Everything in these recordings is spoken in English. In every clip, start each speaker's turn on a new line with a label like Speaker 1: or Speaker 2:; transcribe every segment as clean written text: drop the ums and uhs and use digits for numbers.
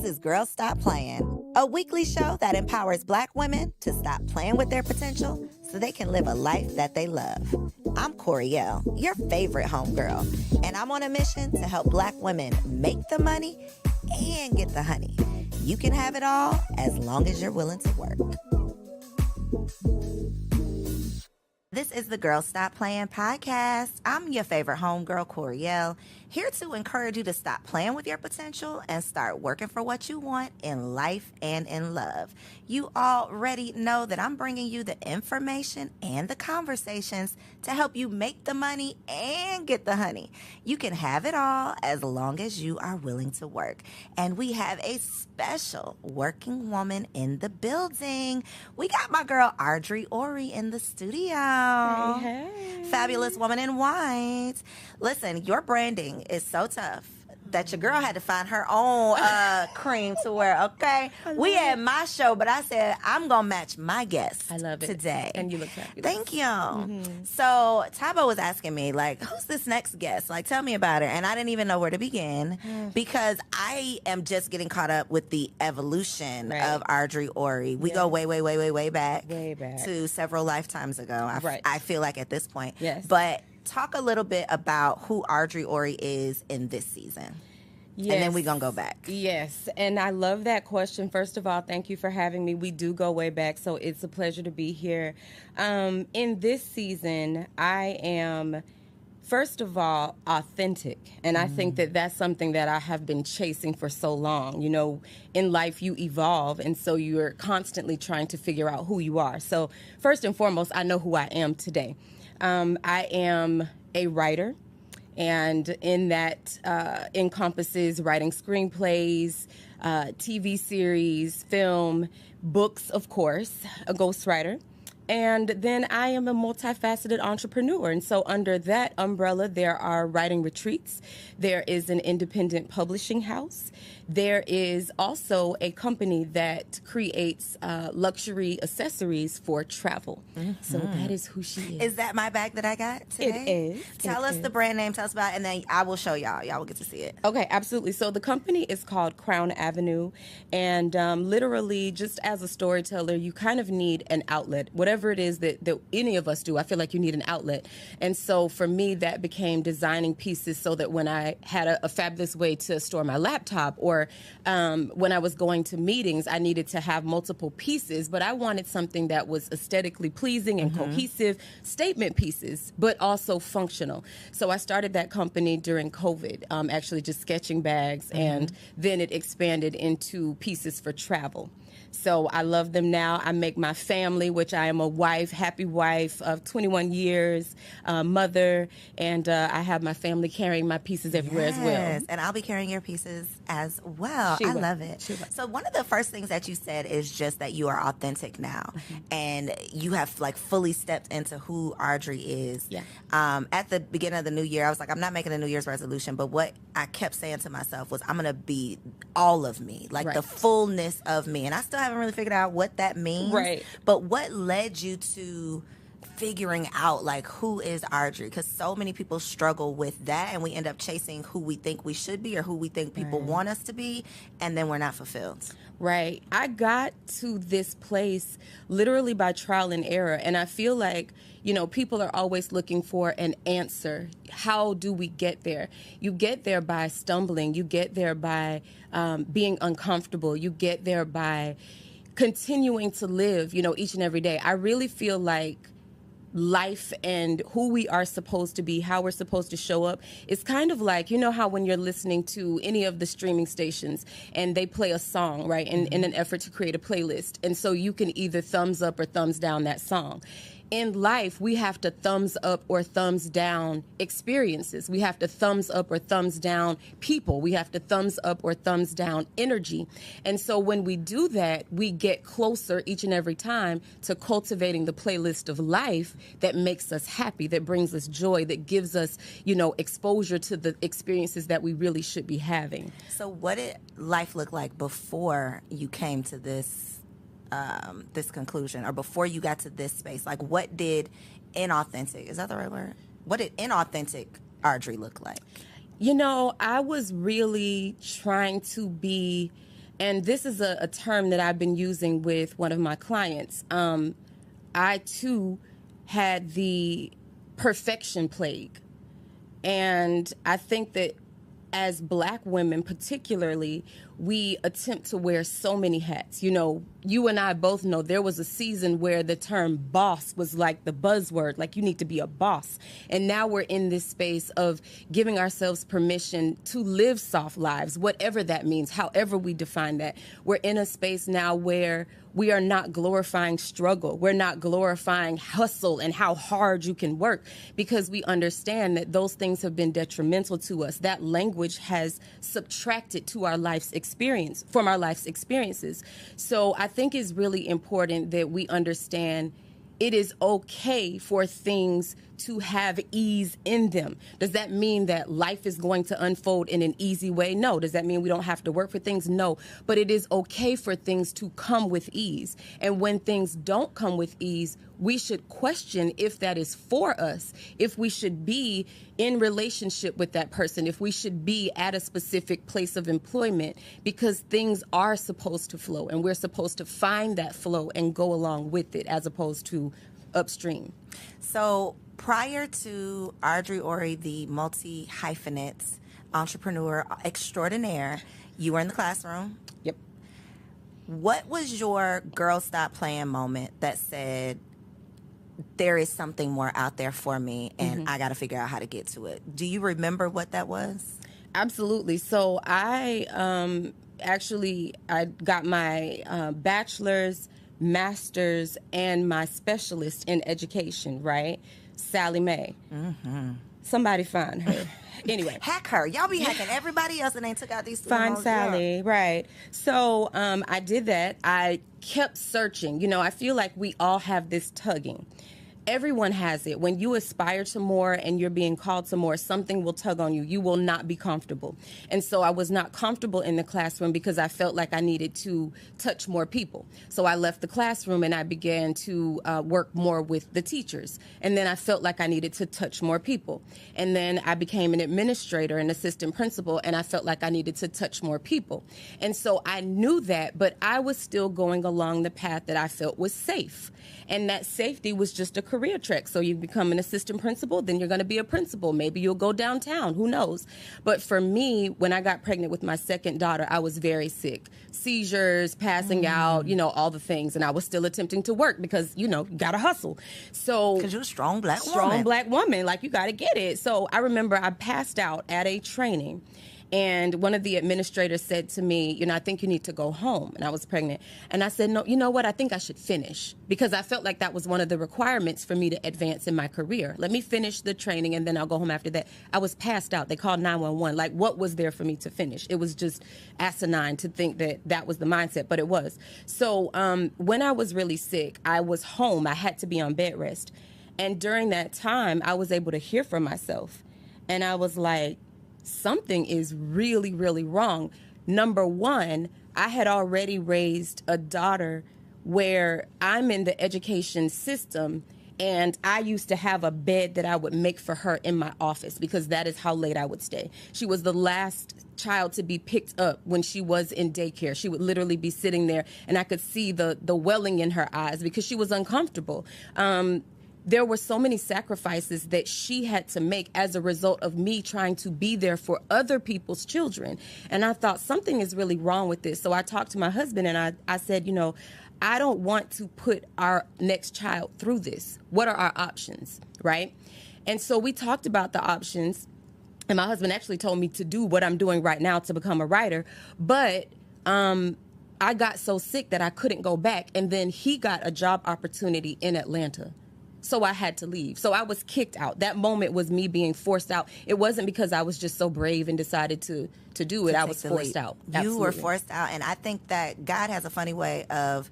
Speaker 1: is Girls Stop Playing, a weekly show that empowers Black women to stop playing with their potential so they can live a life that they love. I'm Koereyelle, your favorite homegirl, and I'm on a mission to help Black women make the money and get the honey. You can have it all as long as you're willing to work. This is the Girls Stop Playing podcast. I'm your favorite homegirl, Koereyelle, here to encourage you to stop playing with your potential and start working for what you want in life and in love. You already know that I'm bringing you the information and the conversations to help you make the money and get the honey. You can have it all as long as you are willing to work. And we have a special working woman in the building. We got my girl Ardre Orie in the studio.
Speaker 2: Hey.
Speaker 1: Fabulous woman in white. Listen, your branding is so tough that your girl had to find her own cream to wear, okay? We had my show, but I said, I'm going to match my guest
Speaker 2: I love it.
Speaker 1: today.
Speaker 2: And you look fabulous.
Speaker 1: Thank you. So Tabo was asking me, like, who's this next guest? Like, tell me about her. And I didn't even know where to begin because I am just getting caught up with the evolution of Ardre Orie. We go way back.
Speaker 2: Way back.
Speaker 1: To several lifetimes ago. I feel like at this point.
Speaker 2: Yes.
Speaker 1: But talk a little bit about who Ardre Orie is in this season.
Speaker 2: Yes.
Speaker 1: And then we're going to go back.
Speaker 2: Yes. And I love that question. First of all, thank you for having me. We do go way back, so it's a pleasure to be here. In this season, I am, first of all, authentic. And I think that that's something that I have been chasing for so long. You know, in life, you evolve, and so you're constantly trying to figure out who you are. So first and foremost, I know who I am today. I am a writer, and in that encompasses writing screenplays, TV series, film, books, of course, a ghostwriter. And then I am a multifaceted entrepreneur. And so under that umbrella, there are writing retreats. There is an independent publishing house. There is also a company that creates luxury accessories for travel. So that is who she is.
Speaker 1: Is that my bag that I got today?
Speaker 2: It is.
Speaker 1: Tell us the brand name, tell us about it, and then I will show y'all. Y'all will get to see it.
Speaker 2: Okay, absolutely. So the company is called Crown Avenue, and literally, just as a storyteller, you kind of need an outlet. Whatever it is that any of us do, I feel like you need an outlet. And so for me, that became designing pieces so that when I had a fabulous way to store my laptop, or when I was going to meetings, I needed to have multiple pieces, but I wanted something that was aesthetically pleasing and cohesive, statement pieces, but also functional. So I started that company during COVID, actually just sketching bags, and then it expanded into pieces for travel. So I love them now. I make my family, which I am a wife, happy wife of 21 years, mother, and I have my family carrying my pieces everywhere as well.
Speaker 1: Yes, and I'll be carrying your pieces as well. I love it. So one of the first things that you said is just that you are authentic now, and you have like fully stepped into who Ardre is.
Speaker 2: Yeah.
Speaker 1: At the beginning of the new year, I was like, I'm not making a New Year's resolution, but what I kept saying to myself was, I'm going to be all of me, like the fullness of me. And I still haven't really figured out what that means.
Speaker 2: Right.
Speaker 1: But what led you to figuring out like who is Ardre? Because so many people struggle with that, and we end up chasing who we think we should be or who we think people want us to be, and then we're not fulfilled.
Speaker 2: Right. I got to this place literally by trial and error, and I feel like, you know, people are always looking for an answer. How do we get there? You get there by stumbling. You get there by being uncomfortable. You get there by continuing to live, you know, each and every day. I really feel like life and who we are supposed to be, how we're supposed to show up, is kind of like, you know how when you're listening to any of the streaming stations and they play a song, right, in an effort to create a playlist. And so you can either thumbs up or thumbs down that song. In life, we have to thumbs up or thumbs down experiences. We have to thumbs up or thumbs down people. We have to thumbs up or thumbs down energy. And so when we do that, we get closer each and every time to cultivating the playlist of life that makes us happy, that brings us joy, that gives us, you know, exposure to the experiences that we really should be having.
Speaker 1: So what did life look like before you came to this conclusion, or before you got to this space? Like, what did inauthentic, is that the right word? What did inauthentic Ardre look like?
Speaker 2: You know, I was really trying to be And this is a term that I've been using with one of my clients. I, too, had the perfection plague. And I think that as Black women particularly, we attempt to wear so many hats. You know, you and I both know there was a season where the term boss was like the buzzword, like you need to be a boss. And now we're in this space of giving ourselves permission to live soft lives, whatever that means, however we define that. We're in a space now where we are not glorifying struggle. We're not glorifying hustle and how hard you can work, because we understand that those things have been detrimental to us. That language has subtracted to our life's experience, from our life's experiences. So I think it's really important that we understand it is okay for things to have ease in them. Does that mean that life is going to unfold in an easy way? No. Does that mean we don't have to work for things? No. But it is okay for things to come with ease. And when things don't come with ease, we should question if that is for us, if we should be in relationship with that person, if we should be at a specific place of employment, because things are supposed to flow and we're supposed to find that flow and go along with it as opposed to upstream.
Speaker 1: So prior to Ardre Orie, the multi-hyphenate entrepreneur extraordinaire, you were in the classroom.
Speaker 2: Yep.
Speaker 1: What was your girl stop playing moment that said, there is something more out there for me and I got to figure out how to get to it? Do you remember what that was?
Speaker 2: Absolutely. So I got my bachelor's, master's, and my specialist in education, right? Sally Mae. Somebody find her. Anyway.
Speaker 1: Hack her. Y'all be hacking everybody else and they took out these
Speaker 2: Find Sally, right. So I did that. I kept searching. You know, I feel like we all have this tugging. Everyone has it. When you aspire to more and you're being called to more, something will tug on you. You will not be comfortable. And so I was not comfortable in the classroom because I felt like I needed to touch more people. So I left the classroom and I began to work more with the teachers. And then I felt like I needed to touch more people. And then I became an administrator, an assistant principal, and I felt like I needed to touch more people. And so I knew that, but I was still going along the path that I felt was safe. And that safety was just a career track. So you become an assistant principal, then you're going to be a principal. Maybe you'll go downtown. Who knows? But for me, when I got pregnant with my second daughter, I was very sick. Seizures, passing out, you know, all the things. And I was still attempting to work because, you know, you got to hustle. So
Speaker 1: because you're a strong black woman.
Speaker 2: Strong black woman. Like, you got to get it. So I remember I passed out at a training. And one of the administrators said to me, you know, I think you need to go home. And I was pregnant. And I said, no, you know what? I think I should finish, because I felt like that was one of the requirements for me to advance in my career. Let me finish the training and then I'll go home after that. I was passed out. They called 911. Like, what was there for me to finish? It was just asinine to think that that was the mindset, but it was. So when I was really sick, I was home. I had to be on bed rest. And during that time, I was able to hear from myself. And I was like, something is really, really wrong. Number one, I had already raised a daughter where I'm in the education system, and I used to have a bed that I would make for her in my office because that is how late I would stay. She was the last child to be picked up when she was in daycare. She would literally be sitting there, and I could see the welling in her eyes because she was uncomfortable. There were so many sacrifices that she had to make as a result of me trying to be there for other people's children. And I thought something is really wrong with this. So I talked to my husband and I said, you know, I don't want to put our next child through this. What are our options, right? And so we talked about the options. And my husband actually told me to do what I'm doing right now to become a writer. But I got so sick that I couldn't go back. And then he got a job opportunity in Atlanta. So I had to leave. So I was kicked out. That moment was me being forced out. It wasn't because I was just so brave and decided to do it. I was forced out.
Speaker 1: You were forced out. And I think that God has a funny way of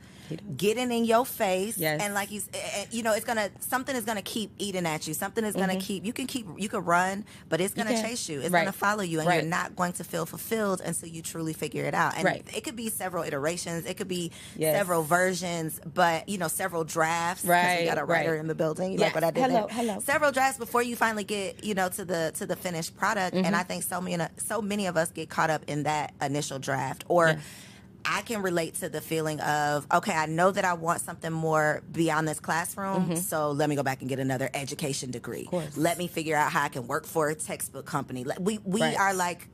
Speaker 1: getting in your face.
Speaker 2: Yes.
Speaker 1: And like you know, something is gonna keep eating at you. Something is gonna you can run, but it's gonna chase you. It's gonna follow you, and you're not going to feel fulfilled until you truly figure it out. And it could be several iterations, it could be several versions, but you know, several drafts. Right. We got a writer in the building. You like what I did there?
Speaker 2: Hello.
Speaker 1: Several drafts before you finally get, you know, to the finished product. And I think so many of us get caught up in that initial draft, or I can relate to the feeling of, okay, I know that I want something more beyond this classroom, so let me go back and get another education degree.
Speaker 2: Of course.
Speaker 1: Let me figure out how I can work for a textbook company. We
Speaker 2: Right.
Speaker 1: are like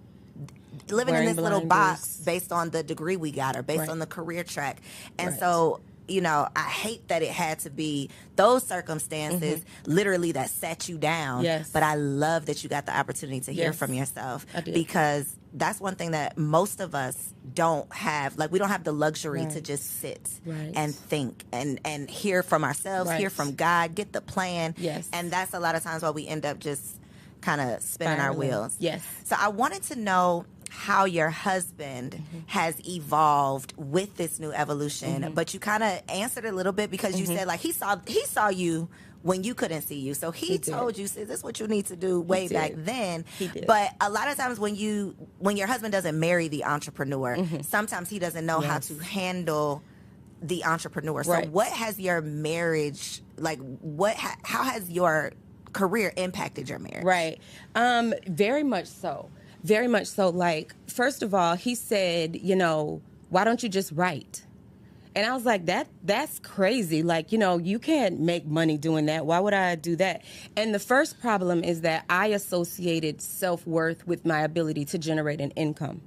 Speaker 1: living
Speaker 2: Wearing
Speaker 1: in this little
Speaker 2: blinders.
Speaker 1: box based on the degree we got or based
Speaker 2: Right.
Speaker 1: on the career track. And
Speaker 2: Right.
Speaker 1: so, you know, I hate that it had to be those circumstances literally that set you down.
Speaker 2: Yes.
Speaker 1: But I love that you got the opportunity to hear
Speaker 2: Yes.
Speaker 1: from yourself,
Speaker 2: I did.
Speaker 1: because that's one thing that most of us don't have. Like, we don't have the luxury to
Speaker 2: Right.
Speaker 1: just sit
Speaker 2: Right.
Speaker 1: and think and hear from ourselves,
Speaker 2: Right.
Speaker 1: hear from God, get the plan.
Speaker 2: Yes.
Speaker 1: And that's a lot of times why we end up just kind of spinning our
Speaker 2: Spiraling.
Speaker 1: wheels.
Speaker 2: Yes.
Speaker 1: So I wanted to know how your husband has evolved with this new evolution, but you kind of answered a little bit, because you said, like, he saw you when you couldn't see you, so he
Speaker 2: did.
Speaker 1: told you, "Sis, this is what you need to do" way
Speaker 2: did.
Speaker 1: back then.
Speaker 2: He did.
Speaker 1: But a lot of times when your husband doesn't marry the entrepreneur, sometimes he doesn't know how
Speaker 2: Yes.
Speaker 1: to handle the entrepreneur. So
Speaker 2: Right.
Speaker 1: what has your marriage, like, how has your career impacted your marriage?
Speaker 2: Right. Very much so. Very much so. Like, first of all, he said, you know, why don't you just write? And I was like, that's crazy. Like, you know, you can't make money doing that. Why would I do that? And the first problem is that I associated self-worth with my ability to generate an income.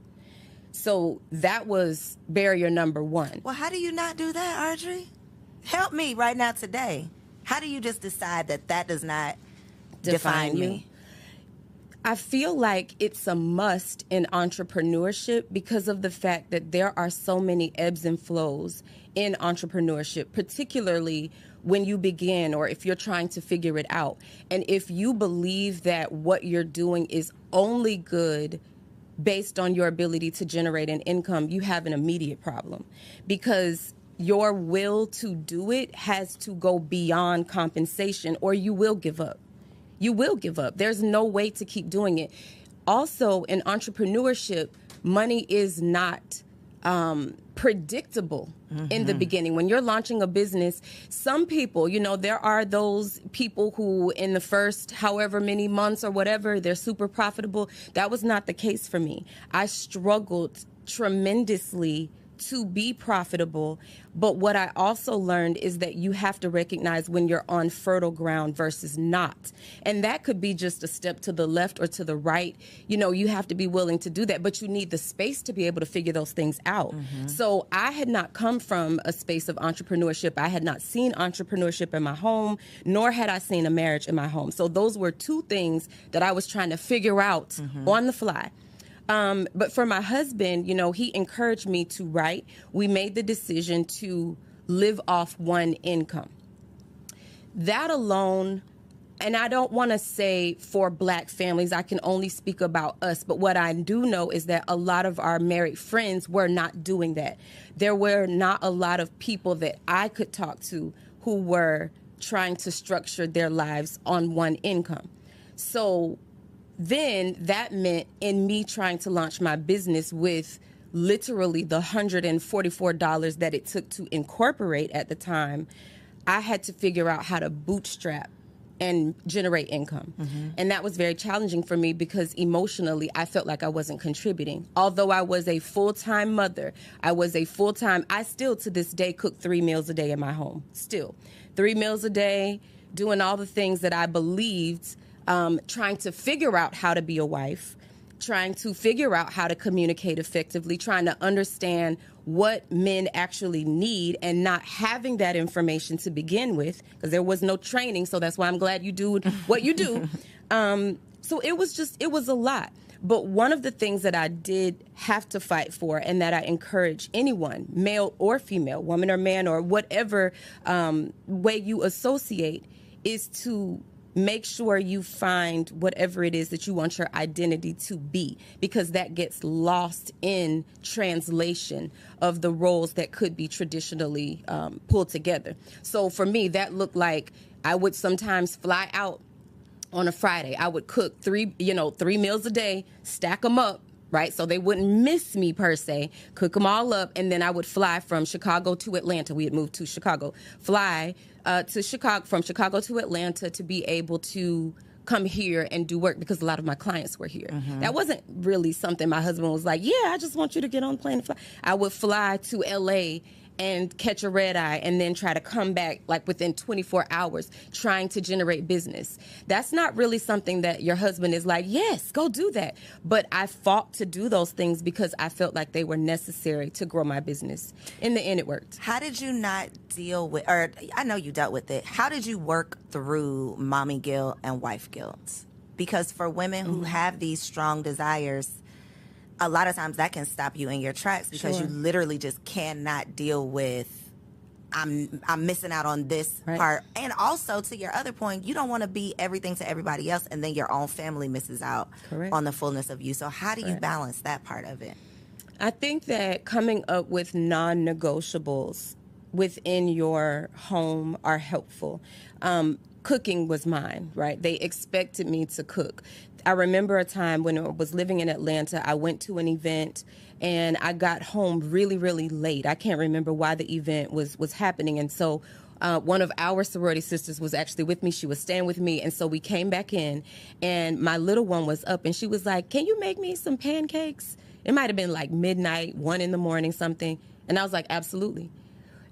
Speaker 2: So that was barrier number one.
Speaker 1: Well, how do you not do that, Ardre? Help me right now today. How do you just decide that does not define
Speaker 2: you?
Speaker 1: me?
Speaker 2: I feel like it's a must in entrepreneurship because of the fact that there are so many ebbs and flows in entrepreneurship, particularly when you begin or if you're trying to figure it out. And if you believe that what you're doing is only good based on your ability to generate an income, you have an immediate problem, because your will to do it has to go beyond compensation, or you will give up. You will give up. There's no way to keep doing it. Also, in entrepreneurship, money is not predictable in the beginning. When you're launching a business, some people, you know, there are those people who in the first however many months or whatever, they're super profitable. That was not the case for me. I struggled tremendously to be profitable. But what I also learned is that you have to recognize when you're on fertile ground versus not. And that could be just a step to the left or to the right. You know, you have to be willing to do that, but you need the space to be able to figure those things out. So I had not come from a space of entrepreneurship. I had not seen entrepreneurship in my home, nor had I seen a marriage in my home. So those were two things that I was trying to figure out on the fly. But for my husband, you know, he encouraged me to write. We made the decision to live off one income. That alone, and I don't want to say for Black families, I can only speak about us, but what I do know is that a lot of our married friends were not doing that. There were not a lot of people that I could talk to who were trying to structure their lives on one income. So then that meant in me trying to launch my business with literally the $144 that it took to incorporate at the time, I had to figure out how to bootstrap and generate income. And that was very challenging for me because emotionally I felt like I wasn't contributing. Although I was a full-time mother, I still to this day cook 3 meals a day in my home. Still 3 meals a day, doing all the things that I believed, trying to figure out how to be a wife, trying to figure out how to communicate effectively, trying to understand what men actually need and not having that information to begin with because there was no training. So that's why I'm glad you do what you do. So it was a lot. But one of the things that I did have to fight for and that I encourage anyone, male or female, woman or man or whatever way you associate, is to make sure you find whatever it is that you want your identity to be, because that gets lost in translation of the roles that could be traditionally pulled together. So for me, that looked like I would sometimes fly out on a Friday. I would cook 3 meals a day, stack them up, right? So they wouldn't miss me per se, cook them all up, and then I would fly from Chicago to Atlanta. We had moved to Chicago. Fly from Chicago to Atlanta to be able to come here and do work because a lot of my clients were here. That wasn't really something my husband was like, yeah, I just want you to get on the plane and fly. I would fly to LA and catch a red eye and then try to come back like within 24 hours trying to generate business. That's not really something that your husband is like, yes, go do that. But I fought to do those things because I felt like they were necessary to grow my business. In the end, it worked.
Speaker 1: How did you not deal with, or I know you dealt with it, how did you work through mommy guilt and wife guilt? Because for women who have these strong desires, a lot of times that can stop you in your tracks because you literally just cannot deal with I'm missing out on this part. And also, to your other point, you don't want to be everything to everybody else and then your own family misses out on the fullness of you. So how do you balance that part of it?
Speaker 2: I think that coming up with non-negotiables within your home are helpful. Cooking was mine, right? They expected me to cook. I remember a time when I was living in Atlanta, I went to an event and I got home really, really late. I can't remember why the event was happening. And so one of our sorority sisters was actually with me. She was staying with me. And so we came back in and my little one was up and she was like, can you make me some pancakes? It might have been like midnight, 1 a.m, something. And I was like, absolutely.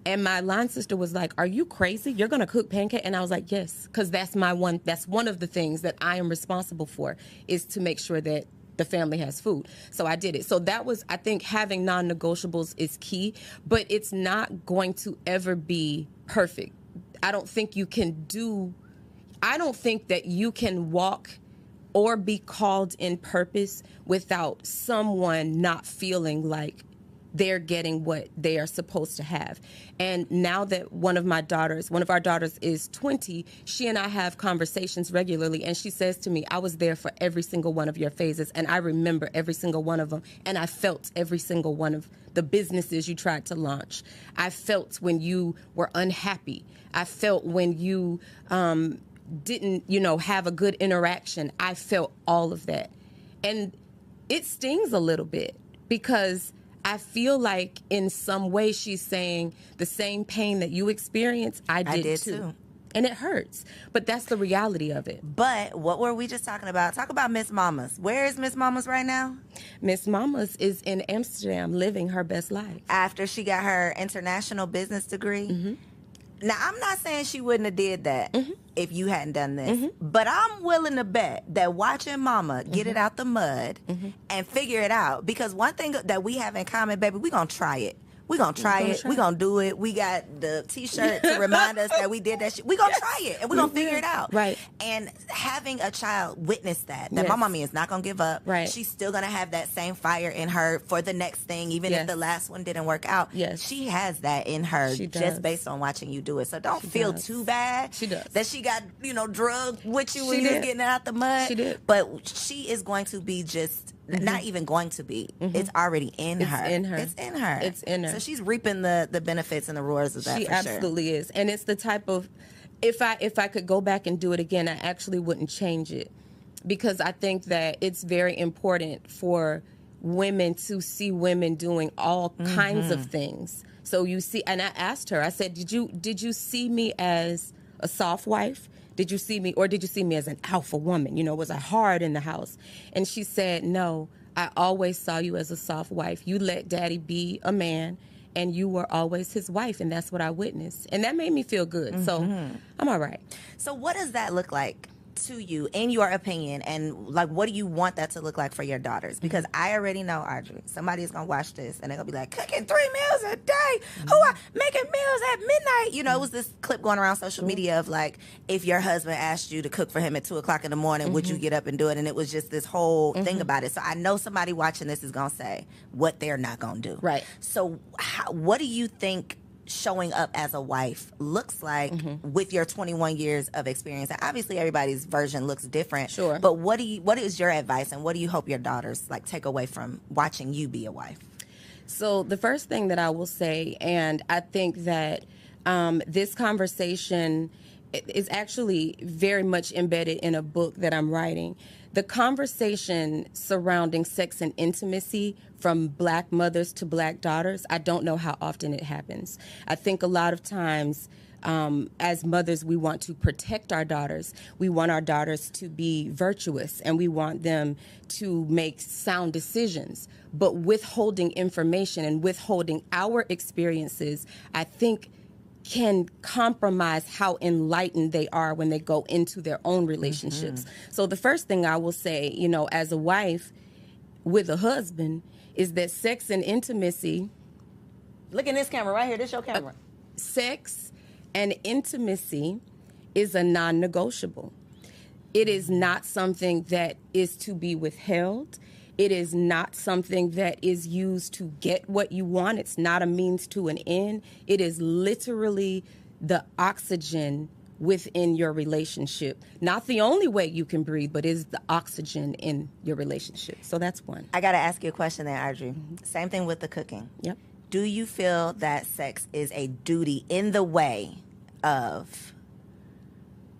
Speaker 2: And my line sister was like, are you crazy? You're going to cook pancake? And I was like, yes, because that's one of the things that I am responsible for is to make sure that the family has food. So I did it. So that was, I think having non-negotiables is key, but it's not going to ever be perfect. I don't think that you can walk or be called in purpose without someone not feeling like they're getting what they are supposed to have. And now that one of our daughters is 20, she and I have conversations regularly, and she says to me, I was there for every single one of your phases, and I remember every single one of them, and I felt every single one of the businesses you tried to launch. I felt when you were unhappy. I felt when you didn't, have a good interaction. I felt all of that. And it stings a little bit because I feel like in some way she's saying the same pain that you experienced, I did too. And it hurts. But that's the reality of it.
Speaker 1: But what were we just talking about? Talk about Miss Mamas. Where is Miss Mamas right now?
Speaker 2: Miss Mamas is in Amsterdam living her best life.
Speaker 1: After she got her international business degree? Now, I'm not saying she wouldn't have did that if you hadn't done this, but I'm willing to bet that watching Mama get it out the mud and figure it out, because one thing that we have in common, baby, we're going to try it. We're going to try it. We're going to do it. We got the T-shirt to remind us that we did that shit. We're going to try it, and we're going to figure it out.
Speaker 2: Right.
Speaker 1: And having a child witness that my mommy is not going to give up.
Speaker 2: Right.
Speaker 1: She's still going to have that same fire in her for the next thing, even if the last one didn't work out.
Speaker 2: Yes.
Speaker 1: She has that in her just based on watching you do it. So don't feel too bad that she got, drugged with you when you was getting it out the mud.
Speaker 2: She did.
Speaker 1: But she is going to be just... not even going to be. It's already in her. It's in her. So she's reaping the benefits and the rewards of that.
Speaker 2: She absolutely is. And it's the type of, if I could go back and do it again, I actually wouldn't change it, because I think that it's very important for women to see women doing all kinds of things. So you see, and I asked her, I said, did you see me as a soft wife? Did you see me as an alpha woman? Was I hard in the house? And she said, no, I always saw you as a soft wife. You let daddy be a man, and you were always his wife, and that's what I witnessed. And that made me feel good. So I'm all right.
Speaker 1: So what does that look like to you, in your opinion, and like, what do you want that to look like for your daughters? Because I already know, Audrey, somebody is gonna watch this and they're gonna be like, cooking 3 meals a day, who are making meals at midnight? It was this clip going around social media of like, if your husband asked you to cook for him at 2:00 in the morning, would you get up and do it? And it was just this whole thing about it. So I know somebody watching this is gonna say what they're not gonna do.
Speaker 2: Right.
Speaker 1: So what do you think showing up as a wife looks like with your 21 years of experience? And obviously everybody's version looks different.
Speaker 2: Sure.
Speaker 1: But what is your advice, and what do you hope your daughters take away from watching you be a wife?
Speaker 2: So the first thing that I will say, and I think that this conversation is actually very much embedded in a book that I'm writing. The conversation surrounding sex and intimacy from Black mothers to Black daughters, I don't know how often it happens. I think a lot of times, as mothers, we want to protect our daughters. We want our daughters to be virtuous, and we want them to make sound decisions. But withholding information and withholding our experiences, I think, can compromise how enlightened they are when they go into their own relationships. So the first thing I will say, as a wife with a husband, is that sex and intimacy...
Speaker 1: Look in this camera right here. This your camera.
Speaker 2: Sex and intimacy is a non-negotiable. It is not something that is to be withheld. It is not something that is used to get what you want. It's not a means to an end. It is literally the oxygen within your relationship. Not the only way you can breathe, but is the oxygen in your relationship. So that's one.
Speaker 1: I got to ask you a question there, Audrey. Same thing with the cooking.
Speaker 2: Yep.
Speaker 1: Do you feel that sex is a duty in the way of,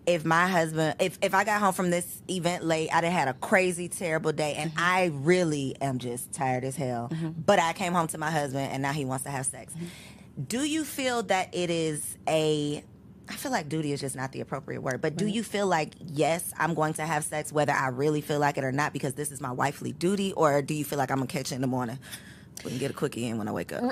Speaker 1: if my husband, if I got home from this event late, I done had a crazy, terrible day, and I really am just tired as hell, but I came home to my husband and now he wants to have sex. Do you feel that it is I feel like duty is just not the appropriate word, but do you feel like, yes, I'm going to have sex whether I really feel like it or not because this is my wifely duty, or do you feel like I'm going to catch it in the morning? We can get a quickie in when I wake up.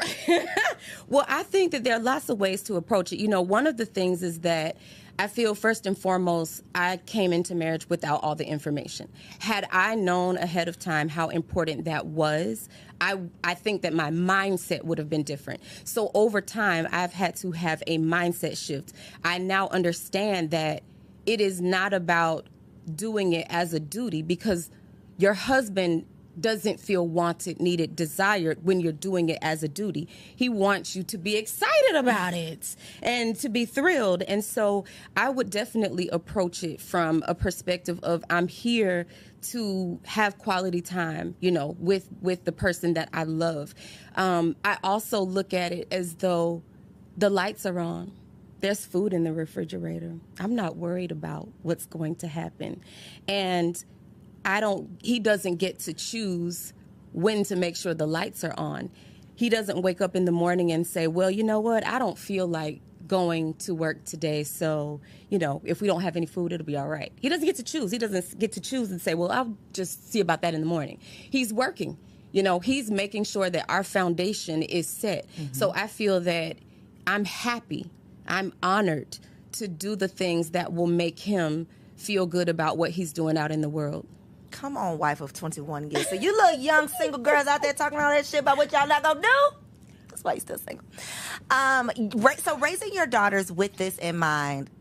Speaker 2: Well, I think that there are lots of ways to approach it. One of the things is that I feel first and foremost, I came into marriage without all the information. Had I known ahead of time how important that was, I think that my mindset would have been different. So over time, I've had to have a mindset shift. I now understand that it is not about doing it as a duty, because your husband doesn't feel wanted, needed, desired when you're doing it as a duty. He wants you to be excited about it and to be thrilled. And so I would definitely approach it from a perspective of, I'm here to have quality time, with the person that I love. I also look at it as though the lights are on. There's food in the refrigerator. I'm not worried about what's going to happen. And he doesn't get to choose when to make sure the lights are on. He doesn't wake up in the morning and say, well, you know what? I don't feel like going to work today. So, if we don't have any food, it'll be all right. He doesn't get to choose. He doesn't get to choose and say, well, I'll just see about that in the morning. He's working. He's making sure that our foundation is set. So I feel that I'm happy. I'm honored to do the things that will make him feel good about what he's doing out in the world.
Speaker 1: Come on, wife of 21 years. So you little young single girls out there talking all that shit about what y'all not gonna do? That's why you still single. So raising your daughters with this in mind,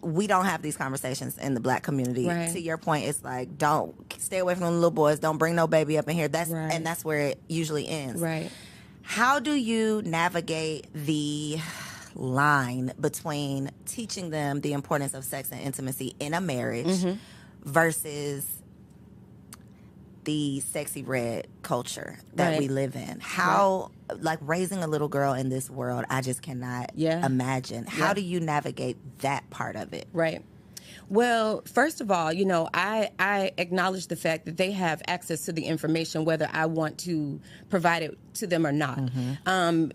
Speaker 1: we don't have these conversations in the Black community.
Speaker 2: Right.
Speaker 1: To your point, it's like, don't stay away from the little boys. Don't bring no baby up in here.
Speaker 2: Right.
Speaker 1: And that's where it usually ends.
Speaker 2: Right.
Speaker 1: How do you navigate the line between teaching them the importance of sex and intimacy in a marriage versus the sexy red culture that we live in? How, like, raising a little girl in this world, I just cannot imagine. How do you navigate that part of it?
Speaker 2: Right. Well, first of all, I acknowledge the fact that they have access to the information, whether I want to provide it to them or not.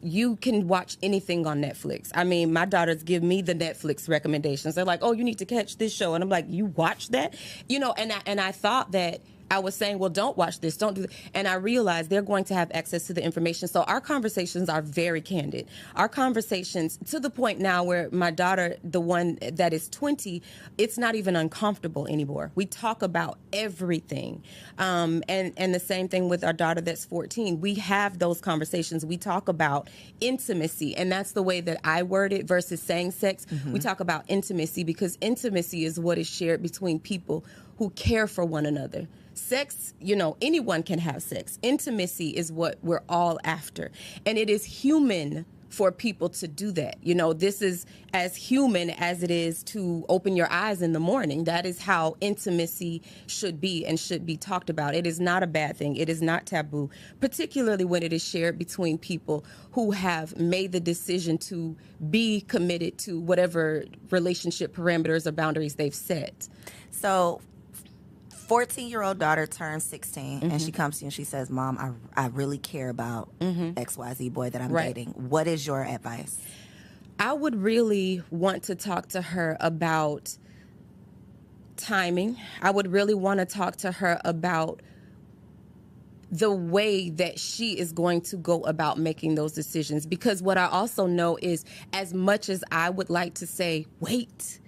Speaker 2: You can watch anything on Netflix. I mean, my daughters give me the Netflix recommendations. They're like, oh, you need to catch this show. And I'm like, you watch that? And I thought that I was saying, well, don't watch this, don't do that. And I realized they're going to have access to the information. So our conversations are very candid. Our conversations, to the point now where my daughter, the one that is 20, it's not even uncomfortable anymore. We talk about everything. And the same thing with our daughter that's 14. We have those conversations. We talk about intimacy. And that's the way that I word it versus saying sex. We talk about intimacy because intimacy is what is shared between people who care for one another. Sex, anyone can have sex. Intimacy is what we're all after. And it is human for people to do that. This is as human as it is to open your eyes in the morning. That is how intimacy should be and should be talked about. It is not a bad thing. It is not taboo, particularly when it is shared between people who have made the decision to be committed to whatever relationship parameters or boundaries they've set.
Speaker 1: So 14-year-old daughter turns 16 and she comes to you and she says, Mom, I really care about XYZ boy that I'm dating. What is your advice?
Speaker 2: I would really want to talk to her about timing. I would really want to talk to her about the way that she is going to go about making those decisions. Because what I also know is, as much as I would like to say, wait,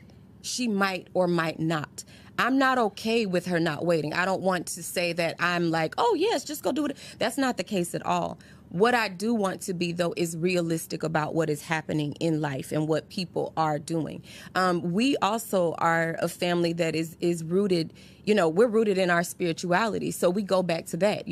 Speaker 2: she might or might not. I'm not okay with her not waiting. I don't want to say that I'm like, oh, yes, just go do it. That's not the case at all. What I do want to be, though, is realistic about what is happening in life and what people are doing. We also are a family that is rooted, we're rooted in our spirituality. So we go back to that.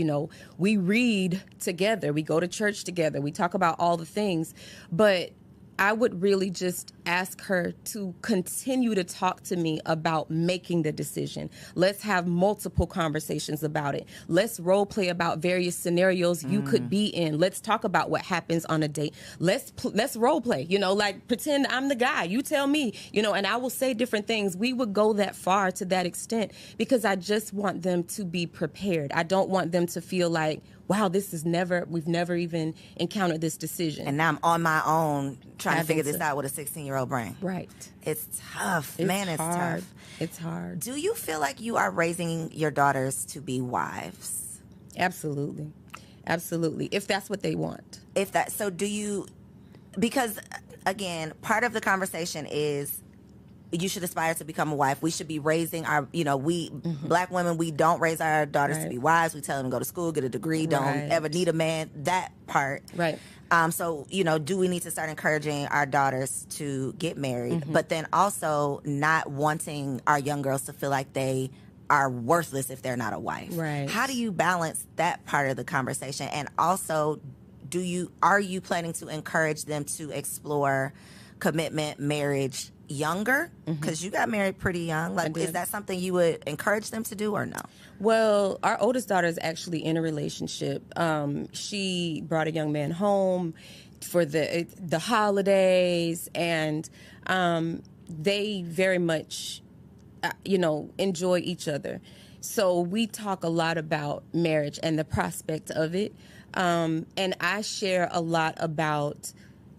Speaker 2: We read together. We go to church together. We talk about all the things. But I would really just ask her to continue to talk to me about making the decision. Let's have multiple conversations about it. Let's role play about various scenarios you could be in. Let's talk about what happens on a date. Let's role play, like pretend I'm the guy. You tell me, and I will say different things. We would go that far to that extent because I just want them to be prepared. I don't want them to feel like, wow, we've never even encountered this decision.
Speaker 1: And now I'm on my own trying to figure this out with a 16-year-old brain.
Speaker 2: Right.
Speaker 1: It's tough. It's
Speaker 2: hard.
Speaker 1: Tough.
Speaker 2: It's hard.
Speaker 1: Do you feel like you are raising your daughters to be wives?
Speaker 2: Absolutely. Absolutely. If that's what they want.
Speaker 1: So do you, because again, part of the conversation is, you should aspire to become a wife. We should be raising our, Black women, we don't raise our daughters to be wives. We tell them to go to school, get a degree, don't ever need a man, that part.
Speaker 2: Right.
Speaker 1: So, do we need to start encouraging our daughters to get married, but then also not wanting our young girls to feel like they are worthless if they're not a wife?
Speaker 2: Right.
Speaker 1: How do you balance that part of the conversation? And also, are you planning to encourage them to explore commitment, marriage younger? Because you got married pretty young. Is that something you would encourage them to do or no?
Speaker 2: Well, our oldest daughter is actually in a relationship. She brought a young man home for the holidays, and they very much, enjoy each other. So we talk a lot about marriage and the prospect of it. And I share a lot about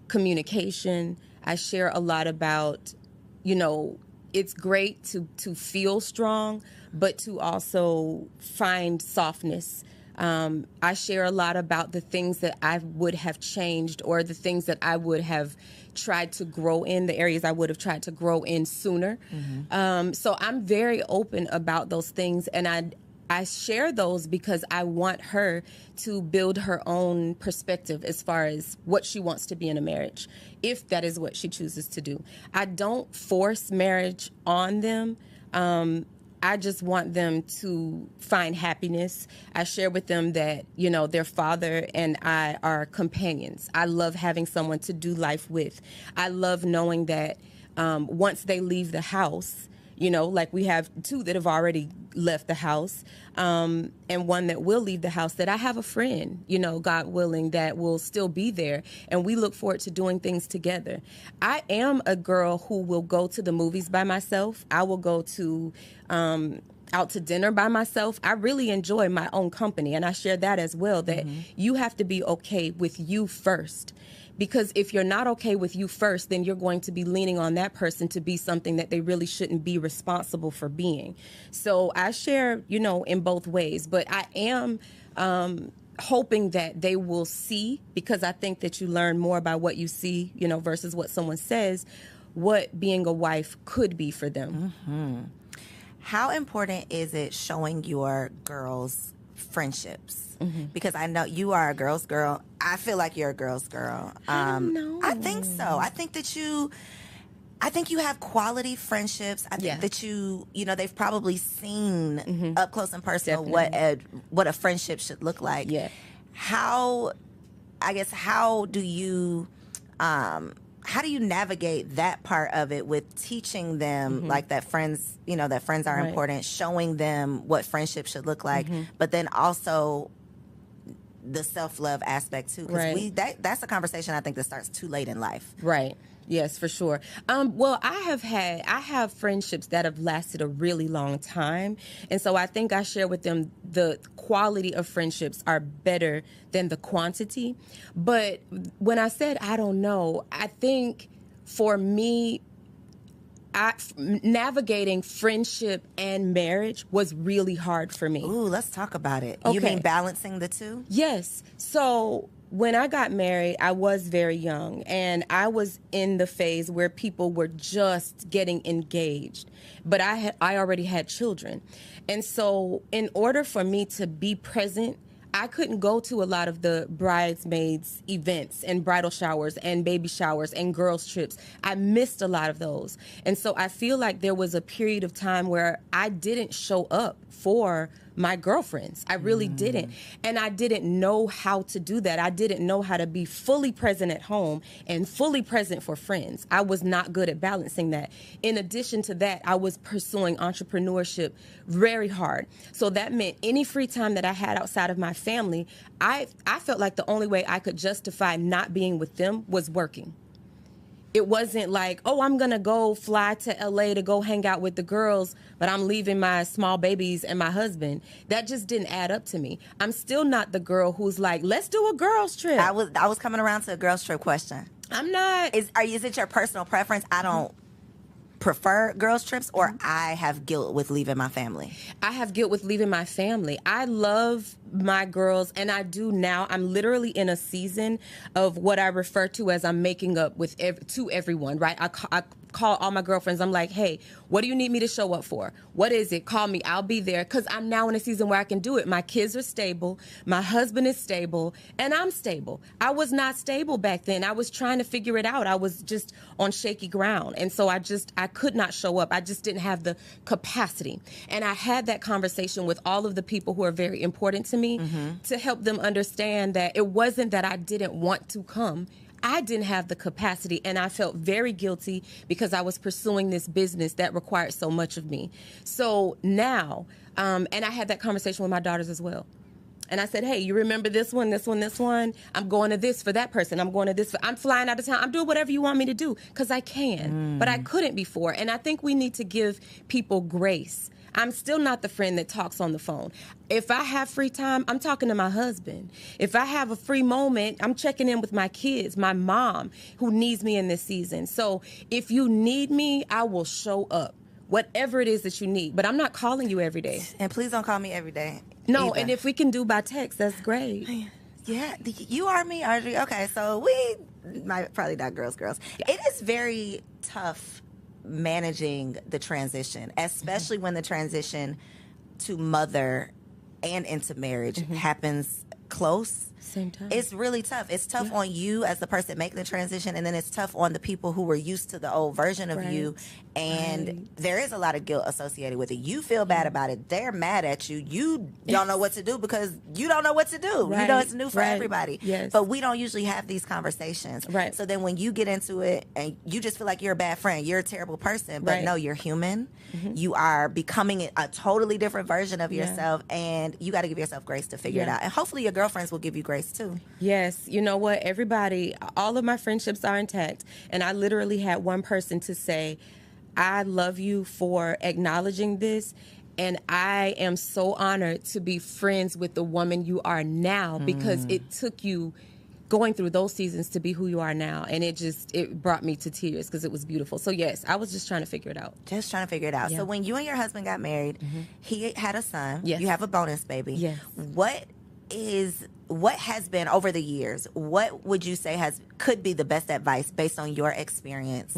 Speaker 2: communication. I share a lot about, it's great to feel strong, but to also find softness. I share a lot about the things that I would have changed, or the things that I would have tried to grow in, the areas I would have tried to grow in sooner. So I'm very open about those things, and I share those because I want her to build her own perspective as far as what she wants to be in a marriage, if that is what she chooses to do. I don't force marriage on them. I just want them to find happiness. I share with them that, their father and I are companions. I love having someone to do life with. I love knowing that once they leave the house, like we have two that have already left the house, and one that will leave the house, that I have a friend, God willing, that will still be there. And we look forward to doing things together. I am a girl who will go to the movies by myself. I will go to out to dinner by myself. I really enjoy my own company. And I share that as well, that you have to be okay with you first. Because if you're not okay with you first, then you're going to be leaning on that person to be something that they really shouldn't be responsible for being. So I share, in both ways. But I am hoping that they will see, because I think that you learn more by what you see, versus what someone says, what being a wife could be for them.
Speaker 1: How important is it showing your girls friendships? Because I know you are a girl's girl. I feel like you're a girl's girl.
Speaker 2: I know.
Speaker 1: I think so. I think you have quality friendships. I think that they've probably seen up close and personal what a friendship should look like.
Speaker 2: Yeah.
Speaker 1: How do you navigate that part of it with teaching them like that friends are important, showing them what friendship should look like, but then also the self-love aspect too, because
Speaker 2: Right.
Speaker 1: that's a conversation I think that starts too late in life.
Speaker 2: Right. Yes, for sure. Well, I have friendships that have lasted a really long time. And so I think I share with them the quality of friendships are better than the quantity. But when I said, I don't know, I think for me, navigating friendship and marriage was really hard for me.
Speaker 1: Ooh, let's talk about it.
Speaker 2: Okay.
Speaker 1: You mean balancing the two?
Speaker 2: Yes. So when I got married, I was very young, and I was in the phase where people were just getting engaged, but I already had children. And so in order for me to be present, I couldn't go to a lot of the bridesmaids events and bridal showers and baby showers and girls trips. I missed a lot of those. And so I feel like there was a period of time where I didn't show up for my girlfriends. I really didn't. And I didn't know how to do that. I didn't know how to be fully present at home and fully present for friends. I was not good at balancing that. In addition to that, I was pursuing entrepreneurship very hard. So that meant any free time that I had outside of my family, I felt like the only way I could justify not being with them was working. It wasn't like, oh, I'm going to go fly to LA to go hang out with the girls, but I'm leaving my small babies and my husband. That just didn't add up to me. I'm still not the girl who's like, let's do a girls trip.
Speaker 1: I was coming around to a girls trip question.
Speaker 2: I'm not.
Speaker 1: Is it your personal preference? I don't prefer girls trips, or I have guilt with leaving my family.
Speaker 2: I have guilt with leaving my family. I love my girls, and I do now. I'm literally in a season of what I refer to as I'm making up with to everyone, right? I call all my girlfriends. I'm like, hey, what do you need me to show up for? What is it? Call me. I'll be there, because I'm now in a season where I can do it. My kids are stable. My husband is stable, and I'm stable. I was not stable back then. I was trying to figure it out. I was just on shaky ground, and so I could not show up. I just didn't have the capacity. And I had that conversation with all of the people who are very important to me to help them understand that it wasn't that I didn't want to come. I didn't have the capacity, and I felt very guilty because I was pursuing this business that required so much of me. So now, and I had that conversation with my daughters as well. And I said, hey, you remember this one, this one, this one? I'm going to this for that person. I'm going to this. I'm flying out of town. I'm doing whatever you want me to do, because I can. But I couldn't before. And I think we need to give people grace. I'm still not the friend that talks on the phone. If I have free time, I'm talking to my husband. If I have a free moment, I'm checking in with my kids, my mom, who needs me in this season. So if you need me, I will show up, whatever it is that you need. But I'm not calling you every day.
Speaker 1: And please don't call me every day.
Speaker 2: No,
Speaker 1: either.
Speaker 2: And if we can do by text, that's great.
Speaker 1: Yeah, you are me, Audrey. Okay, so we probably not girls. Yeah. It is very tough managing the transition, especially when the transition to mother and into marriage happens close.
Speaker 2: Same time.
Speaker 1: It's really tough. It's tough on you as the person making the transition, and then it's tough on the people who were used to the old version of you. And there is a lot of guilt associated with it. You feel bad about it. They're mad at you. You don't know what to do because you don't know what to do. You know, it's new for everybody.
Speaker 2: Yes.
Speaker 1: But we don't usually have these conversations.
Speaker 2: Right.
Speaker 1: So then when you get into it and you just feel like you're a bad friend, you're a terrible person, but no, you're human. You are becoming a totally different version of yourself, and you got to give yourself grace to figure it out. And hopefully your girlfriends will give you grace too.
Speaker 2: Yes. You know what? Everybody, all of my friendships are intact. And I literally had one person to say, I love you for acknowledging this. And I am so honored to be friends with the woman you are now, because it took you going through those seasons to be who you are now. And it brought me to tears because it was beautiful. So yes, I was just trying to figure it out.
Speaker 1: Just trying to figure it out.
Speaker 2: Yeah.
Speaker 1: So when you and your husband got married, he had a son.
Speaker 2: Yes.
Speaker 1: You have a bonus baby.
Speaker 2: Yes.
Speaker 1: What has been over the years, what would you say could be the best advice based on your experience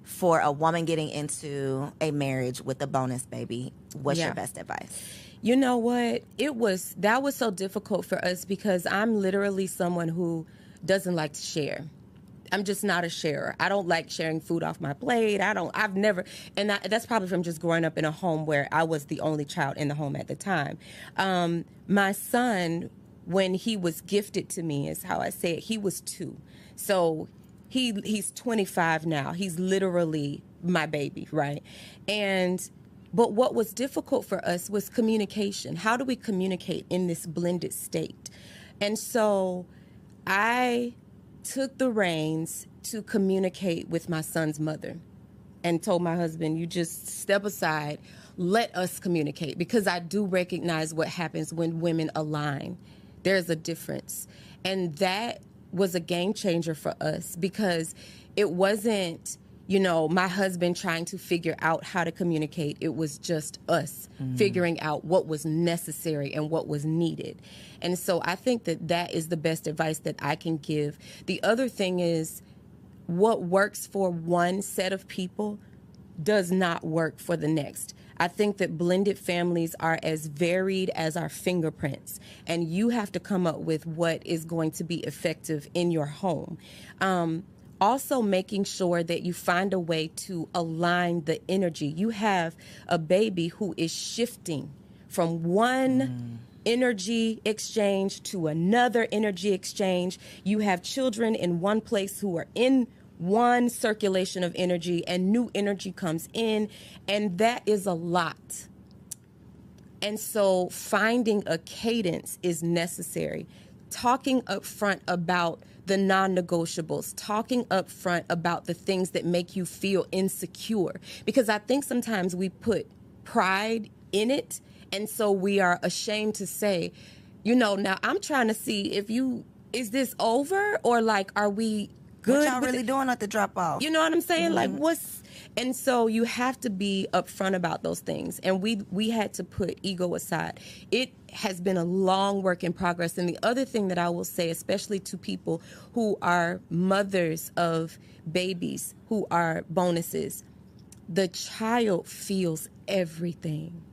Speaker 1: for a woman getting into a marriage with a bonus baby? What's your best advice?
Speaker 2: You know what? That was so difficult for us because I'm literally someone who doesn't like to share. I'm just not a sharer. I don't like sharing food off my plate. I've never, and that's probably from just growing up in a home where I was the only child in the home at the time. My son, when he was gifted to me, is how I say it, he was 2. So he's 25 now. He's literally my baby, right? But what was difficult for us was communication. How do we communicate in this blended state? And so I took the reins to communicate with my son's mother and told my husband, you just step aside, let us communicate, because I do recognize what happens when women align. There's a difference. And that was a game changer for us, because it wasn't, my husband trying to figure out how to communicate. It was just us figuring out what was necessary and what was needed. And so I think that that is the best advice that I can give. The other thing is, what works for one set of people does not work for the next. I think that blended families are as varied as our fingerprints, and you have to come up with what is going to be effective in your home. Also making sure that you find a way to align the energy. You have a baby who is shifting from one energy exchange to another energy exchange. You have children in one place who are in one circulation of energy, and new energy comes in, and that is a lot. And so finding a cadence is necessary. Talking up front about the non-negotiables, talking up front about the things that make you feel insecure, because I think sometimes we put pride in it, and so we are ashamed to say, now I'm trying to see is this over, or like, are we good?
Speaker 1: What y'all really doing at the drop off?
Speaker 2: You know what I'm saying? Like, and so you have to be upfront about those things. And we had to put ego aside. It has been a long work in progress. And the other thing that I will say, especially to people who are mothers of babies, who are bonuses, the child feels everything.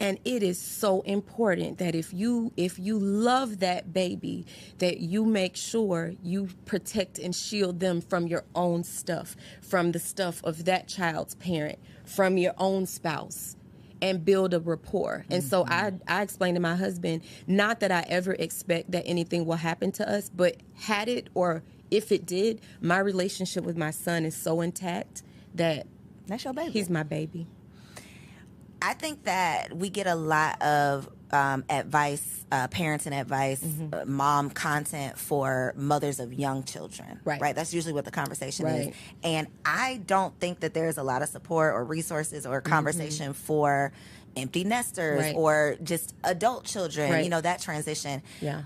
Speaker 2: And it is so important that if you love that baby, that you make sure you protect and shield them from your own stuff, from the stuff of that child's parent, from your own spouse, and build a rapport. And so I explained to my husband, not that I ever expect that anything will happen to us, but had it, or if it did, my relationship with my son is so intact that
Speaker 1: that's your baby.
Speaker 2: He's my baby.
Speaker 1: I think that we get a lot of advice, parenting advice, mom content for mothers of young children. Right. That's usually what the conversation is. And I don't think that there's a lot of support or resources or conversation for empty nesters or just adult children, that transition.
Speaker 2: Yeah.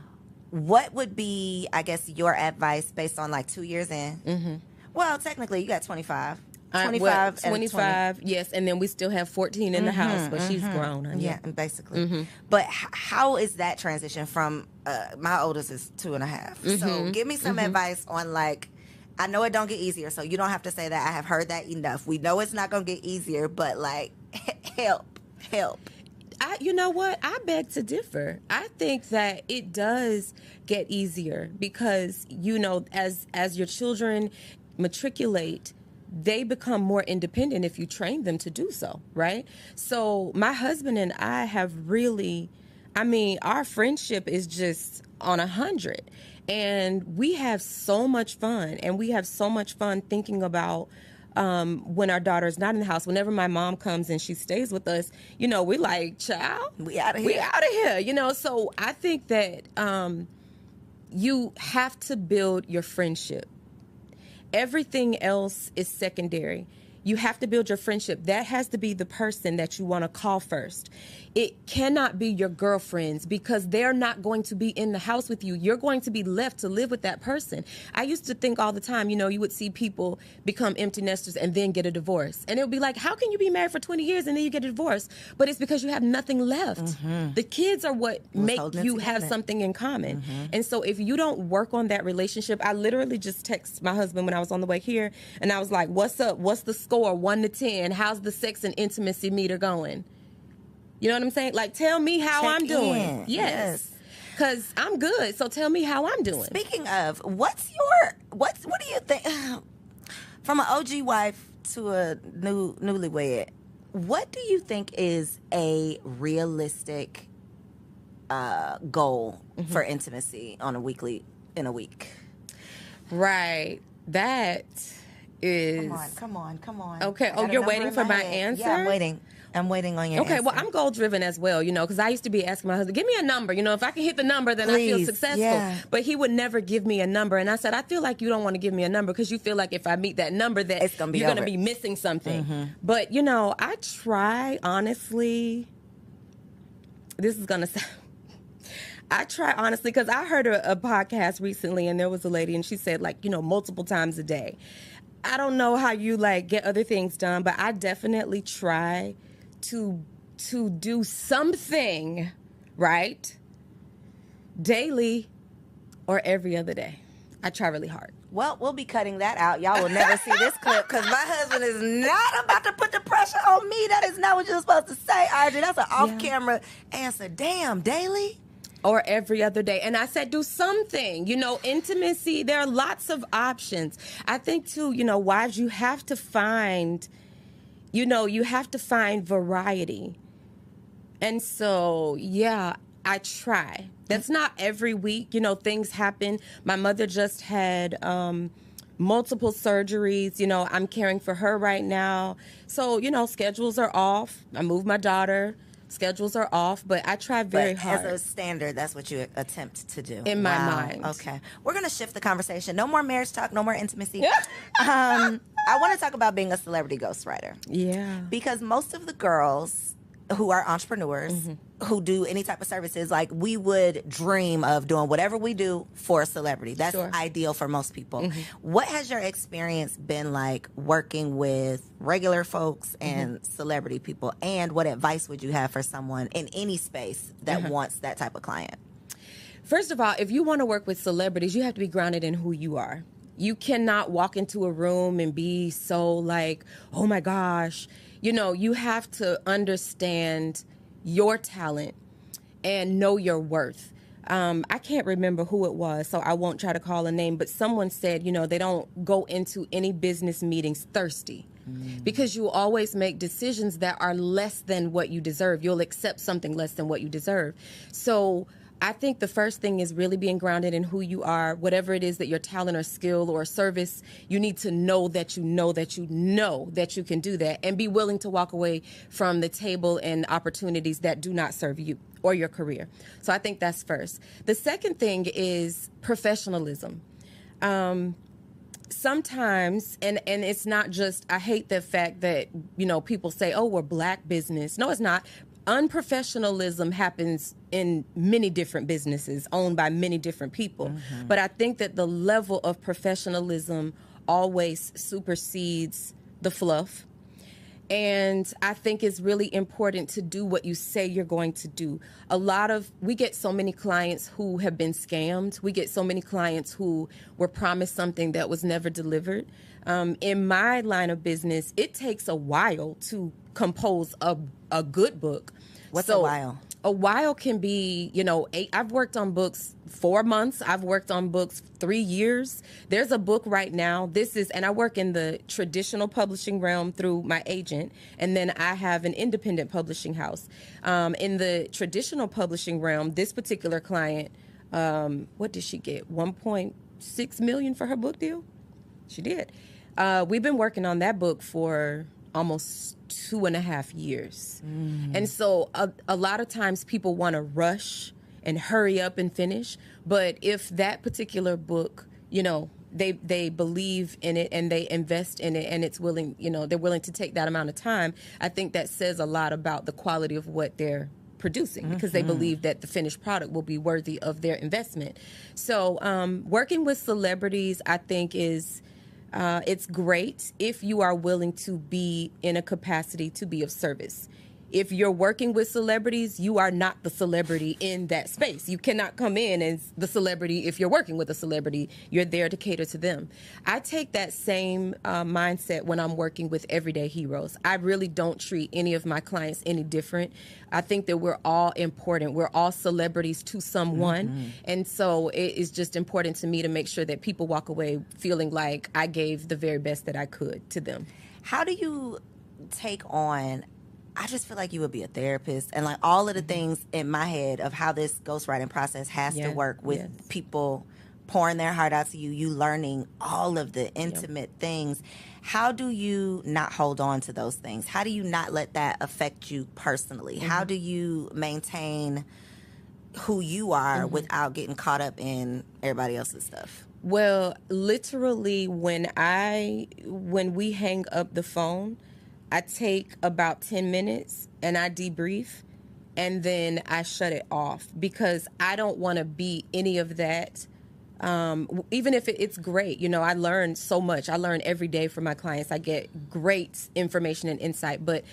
Speaker 1: What would be, I guess, your advice based on like 2 years in? Well, technically, you got 25.
Speaker 2: 25, yes, and then we still have 14 in the house, but she's grown.
Speaker 1: Yeah, basically. But how is that transition from, my oldest is 2.5. So give me some advice on, like, I know it don't get easier, so you don't have to say that. I have heard that enough. We know it's not going to get easier, but, like, help.
Speaker 2: You know what? I beg to differ. I think that it does get easier because, as your children matriculate, they become more independent if you train them to do so, right? So my husband and I have really, our friendship is just on 100. And we have so much fun. And we have so much fun thinking about when our daughter's not in the house. Whenever my mom comes and she stays with us, we're like, child, we out of here. So I think that you have to build your friendship. Everything else is secondary. You have to build your friendship. That has to be the person that you want to call first. It cannot be your girlfriends because they're not going to be in the house with you. You're going to be left to live with that person. I used to think all the time, you would see people become empty nesters and then get a divorce. And it would be like, how can you be married for 20 years and then you get a divorce? But it's because you have nothing left. The kids are what make you have something in common. And so if you don't work on that relationship, I literally just texted my husband when I was on the way here and I was like, what's up? What's the score? 1 to 10. How's the sex and intimacy meter going? You know what I'm saying? Like, tell me how I'm doing. Yes. Because I'm good. So tell me how I'm doing.
Speaker 1: Speaking of, what do you think, from an OG wife to a newlywed, what do you think is a realistic goal for intimacy in a week?
Speaker 2: Right. That is...
Speaker 1: Come on.
Speaker 2: Okay. Oh, you're waiting for my answer?
Speaker 1: Yeah, I'm waiting. I'm waiting on your
Speaker 2: Okay,
Speaker 1: answer.
Speaker 2: well, I'm goal driven as well, because I used to be asking my husband, give me a number. If I can hit the number, then I feel
Speaker 1: Please,
Speaker 2: successful.
Speaker 1: yeah.
Speaker 2: But he would never give me a number. And I said, I feel like you don't want to give me a number because you feel like if I meet that number that
Speaker 1: It's gonna be
Speaker 2: you're going to
Speaker 1: over.
Speaker 2: be missing something. But, I try, honestly, this is going to sound... I try honestly, because I heard a podcast recently and there was a lady and she said multiple times a day. I don't know how you get other things done, but I definitely try to do something, right, daily or every other day. I try really hard.
Speaker 1: Well, we'll be cutting that out. Y'all will never see this clip because my husband is not about to put the pressure on me. That is not what you're supposed to say, Ardre. That's an off-camera answer. Damn, daily?
Speaker 2: Or every other day. And I said, do something. Intimacy, there are lots of options. I think, too, wives, you have to find variety. And so, yeah, I try. That's not every week. Things happen. My mother just had multiple surgeries. I'm caring for her right now. So, schedules are off. I moved my daughter. Schedules are off, but I try very hard.
Speaker 1: As a standard, that's what you attempt to do.
Speaker 2: In my mind.
Speaker 1: Okay. We're going to shift the conversation. No more marriage talk, no more intimacy. I want to talk about being a celebrity ghostwriter.
Speaker 2: Yeah.
Speaker 1: Because most of the girls who are entrepreneurs, who do any type of services, we would dream of doing whatever we do for a celebrity. That's ideal for most people. What has your experience been like working with regular folks and celebrity people? And what advice would you have for someone in any space that wants that type of client?
Speaker 2: First of all, if you want to work with celebrities, you have to be grounded in who you are. You cannot walk into a room and be so oh my gosh. You have to understand your talent and know your worth. I can't remember who it was, so I won't try to call a name, but someone said, they don't go into any business meetings thirsty because you always make decisions that are less than what you deserve. You'll accept something less than what you deserve. So I think the first thing is really being grounded in who you are, whatever it is that your talent or skill or service, you need to know that you know that you know that you can do that and be willing to walk away from the table and opportunities that do not serve you or your career. So I think that's first. The second thing is professionalism. Sometimes, and it's not just, I hate the fact that, people say, oh, we're black business. No, it's not. Unprofessionalism happens in many different businesses owned by many different people. But I think that the level of professionalism always supersedes the fluff. And I think it's really important to do what you say you're going to do. We get so many clients who have been scammed. We get so many clients who were promised something that was never delivered. In my line of business, it takes a while to compose a good book.
Speaker 1: What's a while?
Speaker 2: A while can be, I've worked on books 4 months. I've worked on books 3 years. There's a book right now. And I work in the traditional publishing realm through my agent. And then I have an independent publishing house. In the traditional publishing realm, this particular client, what did she get? $1.6 million for her book deal? She did. We've been working on that book for almost 2.5 years. And so a lot of times people want to rush and hurry up and finish. But if that particular book, they believe in it and they invest in it and it's willing, they're willing to take that amount of time, I think that says a lot about the quality of what they're producing because they believe that the finished product will be worthy of their investment. So working with celebrities, I think is... it's great if you are willing to be in a capacity to be of service. If you're working with celebrities, you are not the celebrity in that space. You cannot come in as the celebrity if you're working with a celebrity. You're there to cater to them. I take that same mindset when I'm working with everyday heroes. I really don't treat any of my clients any different. I think that we're all important. We're all celebrities to someone. And so it is just important to me to make sure that people walk away feeling like I gave the very best that I could to them.
Speaker 1: How do you take on... I just feel like you would be a therapist and all of the things in my head of how this ghostwriting process has to work with people pouring their heart out to you, you learning all of the intimate things. How do you not hold on to those things? How do you not let that affect you personally? How do you maintain who you are without getting caught up in everybody else's stuff?
Speaker 2: Well, literally, when we hang up the phone, I take about 10 minutes and I debrief, and then I shut it off because I don't want to be any of that. Even if it's great, you know, I learn so much. I learn every day from my clients. I get great information and insight, but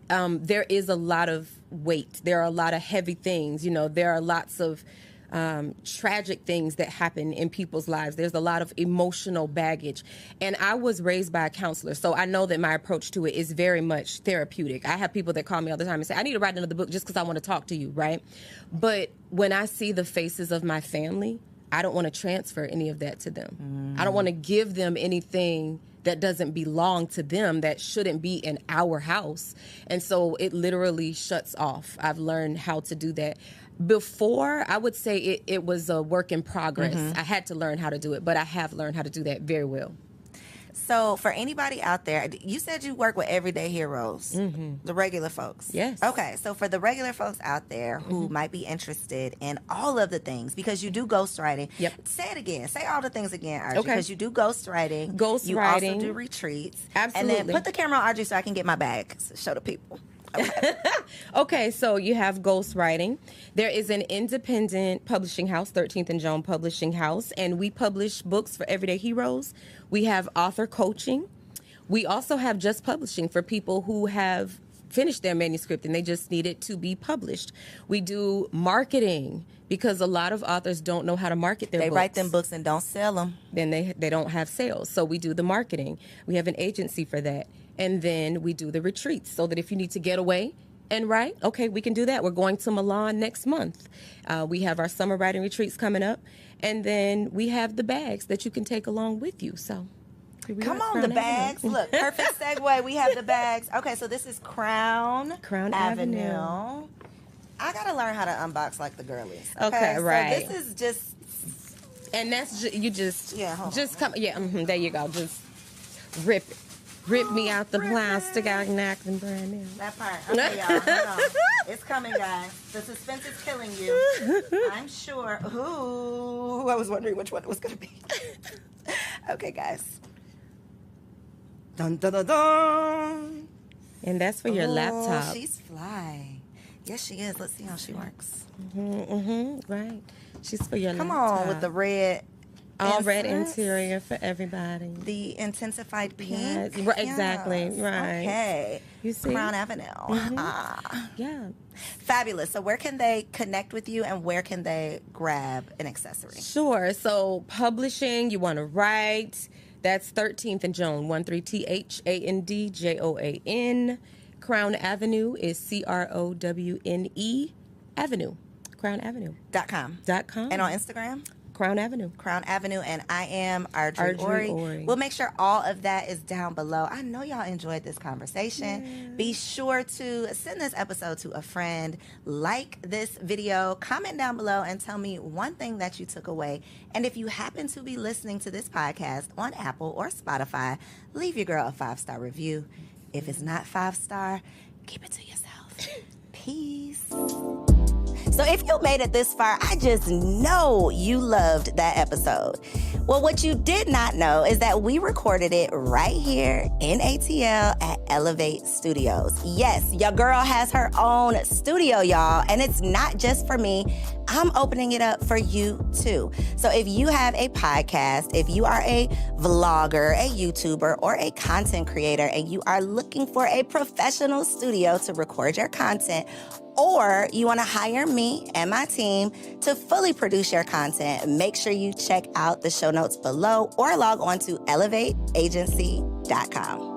Speaker 2: there is a lot of weight. There are a lot of heavy things. You know, there are lots of tragic things that happen in people's lives. There's a lot of emotional baggage. And I was raised by a counselor, so I know that my approach to it is very much therapeutic. I have people that call me all the time and say, I need to write another book just because I want to talk to you, right? But when I see the faces of my family, I don't want to transfer any of that to them. I don't want to give them anything that doesn't belong to them, that shouldn't be in our house. And so it literally shuts off. I've learned how to do that. Before, I would say it was a work in progress. I had to learn how to do it, but I have learned how to do that very well.
Speaker 1: So for anybody out there, you said you work with everyday heroes, the regular folks.
Speaker 2: Yes.
Speaker 1: Okay, so for the regular folks out there who might be interested in all of the things, because you do ghostwriting.
Speaker 2: Yep.
Speaker 1: Say it again. Say all the things again, Ardre.
Speaker 2: Okay.
Speaker 1: Because you do ghostwriting.
Speaker 2: Ghostwriting.
Speaker 1: You also do retreats.
Speaker 2: Absolutely.
Speaker 1: And then put the camera on Ardre so I can get my bag. So show the people. Okay.
Speaker 2: Okay, so you have ghostwriting. There is an independent publishing house, 13th and Joan Publishing House, and we publish books for everyday heroes. We have author coaching. We also have just publishing for people who have finished their manuscript and they just need it to be published. We do marketing because a lot of authors don't know how to market their books.
Speaker 1: They write them books and don't sell them.
Speaker 2: Then they don't have sales. So we do the marketing. We have an agency for that. And then we do the retreats so that if you need to get away and write, okay, we can do that. We're going to Milan next month. We have our summer writing retreats coming up. And then we have the bags that you can take along with you. So
Speaker 1: come on, the bags. Look, perfect segue. We have the bags. Okay, so this is Crown Avenue. I got to learn how to unbox like the girlies.
Speaker 2: Okay, right.
Speaker 1: So this is just...
Speaker 2: And that's you just...
Speaker 1: Yeah, hold
Speaker 2: just
Speaker 1: on.
Speaker 2: come... Yeah, there you go. Just rip it. Rip me out the plastic. I can act them brand new.
Speaker 1: That part. Okay, y'all. Hold on. It's coming, guys. The suspense is killing you. I'm sure. Ooh, I was wondering which one it was going to be. Okay, guys. Dun, dun, dun, dun.
Speaker 2: And that's for your laptop.
Speaker 1: She's fly. Yes, she is. Let's see how she works.
Speaker 2: Right. She's for your
Speaker 1: Come
Speaker 2: laptop.
Speaker 1: on with the red.
Speaker 2: All
Speaker 1: insert.
Speaker 2: red interior for everybody.
Speaker 1: The intensified pink.
Speaker 2: Yes, right, exactly.
Speaker 1: Yes.
Speaker 2: Right.
Speaker 1: Okay.
Speaker 2: You see?
Speaker 1: Crown Avenue.
Speaker 2: Yeah.
Speaker 1: Fabulous. So where can they connect with you and where can they grab an accessory?
Speaker 2: Sure. So publishing, you want to write. That's 13th and Joan, 13THANDJOAN. Crown Avenue is CROWNE Avenue. Crown Avenue.
Speaker 1: .com.
Speaker 2: .com.
Speaker 1: And on Instagram?
Speaker 2: Crown Avenue.
Speaker 1: Crown Avenue, and I am Ardre Orie. We'll make sure all of that is down below. I know y'all enjoyed this conversation. Yeah. Be sure to send this episode to a friend, like this video, comment down below, and tell me one thing that you took away. And if you happen to be listening to this podcast on Apple or Spotify, leave your girl a 5-star review. If it's not 5-star, keep it to yourself. Peace. So if you made it this far, I just know you loved that episode. Well, what you did not know is that we recorded it right here in ATL at Elevate Studios. Yes, your girl has her own studio, y'all, and it's not just for me. I'm opening it up for you too. So if you have a podcast, if you are a vlogger, a YouTuber, or a content creator, and you are looking for a professional studio to record your content, or you want to hire me and my team to fully produce your content, make sure you check out the show notes below or log on to elevateagency.com.